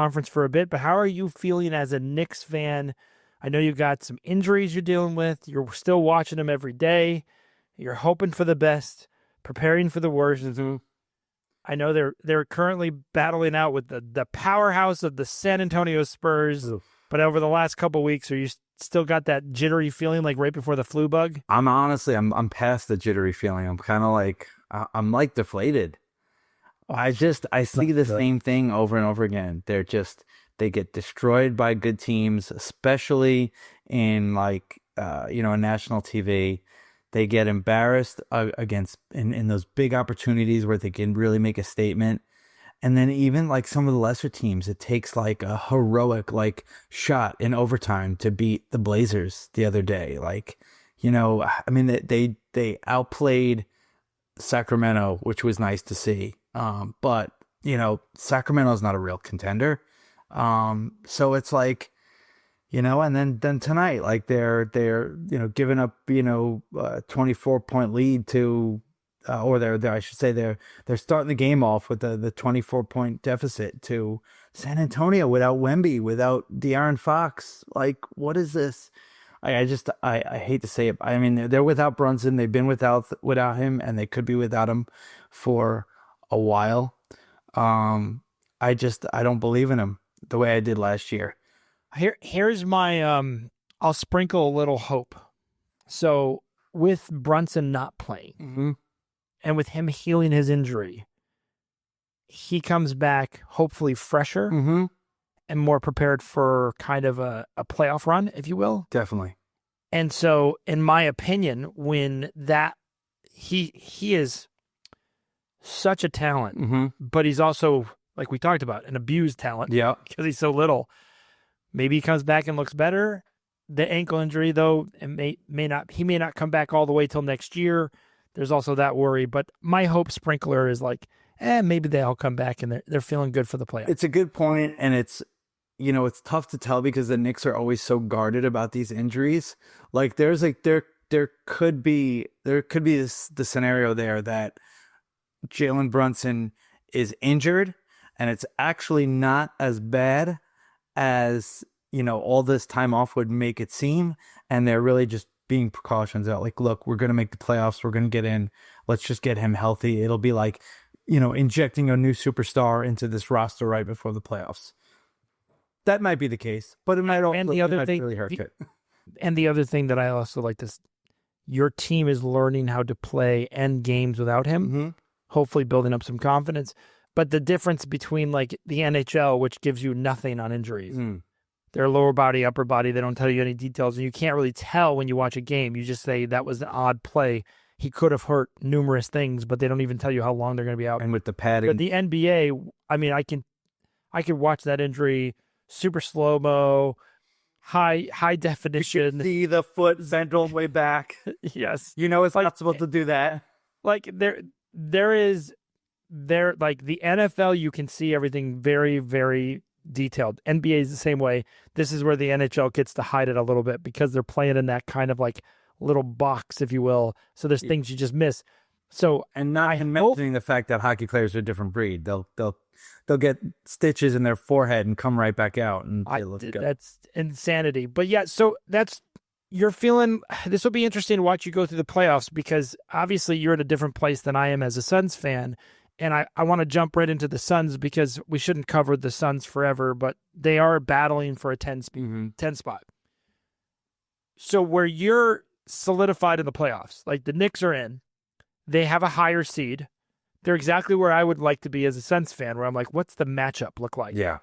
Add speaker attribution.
Speaker 1: conference for a bit, but how are you feeling as a Knicks fan? I know you've got some injuries you're dealing with. You're still watching them every day. You're hoping for the best, preparing for the worst. I know they're currently battling out with the powerhouse of the San Antonio Spurs.
Speaker 2: Oof.
Speaker 1: But over the last couple of weeks, are you still got that jittery feeling like right before the flu bug?
Speaker 2: I'm past the jittery feeling. I'm kind of like I'm like deflated. I see the same thing over and over again. They get destroyed by good teams, especially in national TV. They get embarrassed against in those big opportunities where they can really make a statement. And then even like some of the lesser teams, it takes like a heroic shot in overtime to beat the Blazers the other day. They outplayed Sacramento, which was nice to see. But Sacramento's not a real contender. So it's like, and then tonight, they're giving up, a 24-point lead to, they're starting the game off with the 24-point deficit to San Antonio without Wemby, without De'Aaron Fox. Like, what is this? I hate to say it. I mean, they're without Brunson. They've been without him, and they could be without him for a while. I don't believe in him the way I did last year.
Speaker 1: Here's my I'll sprinkle a little hope. So with Brunson not playing and with him healing his injury, he comes back hopefully fresher and more prepared for kind of a playoff run, if you will.
Speaker 2: Definitely.
Speaker 1: And so in my opinion, when that he is such a talent, but he's also, like we talked about, an abused talent.
Speaker 2: Yeah.
Speaker 1: Because he's so little. Maybe he comes back and looks better. The ankle injury, though, he may not come back all the way till next year. There's also that worry. But my hope sprinkler is maybe they all come back and they're feeling good for the playoffs.
Speaker 2: It's a good point, and it's tough to tell because the Knicks are always so guarded about these injuries. Like there could be the scenario there that Jalen Brunson is injured, and it's actually not as bad as all this time off would make it seem, and they're really just being precautions out. Like, look, we're going to make the playoffs, we're going to get in, let's just get him healthy. It'll be like injecting a new superstar into this roster right before the playoffs. That might be the case, but it might also really hurt it.
Speaker 1: And the other thing that I also like this, your team is learning how to play end games without him, hopefully building up some confidence. But the difference between the NHL, which gives you nothing on injuries, their lower body, upper body, they don't tell you any details, and you can't really tell when you watch a game. You just say that was an odd play. He could have hurt numerous things, but they don't even tell you how long they're going to be out.
Speaker 2: And with the padding.
Speaker 1: But the NBA, I mean, I could watch that injury super slow-mo, high definition.
Speaker 2: You can see the foot bent all the way back.
Speaker 1: Yes.
Speaker 2: It's not supposed to do that.
Speaker 1: There is the NFL, you can see everything very, very detailed. NBA is the same way. This is where the NHL gets to hide it a little bit because they're playing in that kind of little box, if you will. So there's things you just miss. So,
Speaker 2: and not mentioning the fact that hockey players are a different breed. They'll get stitches in their forehead and come right back out, and they look good.
Speaker 1: That's insanity. But yeah, so you're feeling, this will be interesting to watch you go through the playoffs because obviously you're in a different place than I am as a Suns fan. And I want to jump right into the Suns because we shouldn't cover the Suns forever, but they are battling for a 10 spot. So where you're solidified in the playoffs, the Knicks are in, they have a higher seed. They're exactly where I would like to be as a Suns fan, where I'm like, what's the matchup look like?
Speaker 2: Yeah.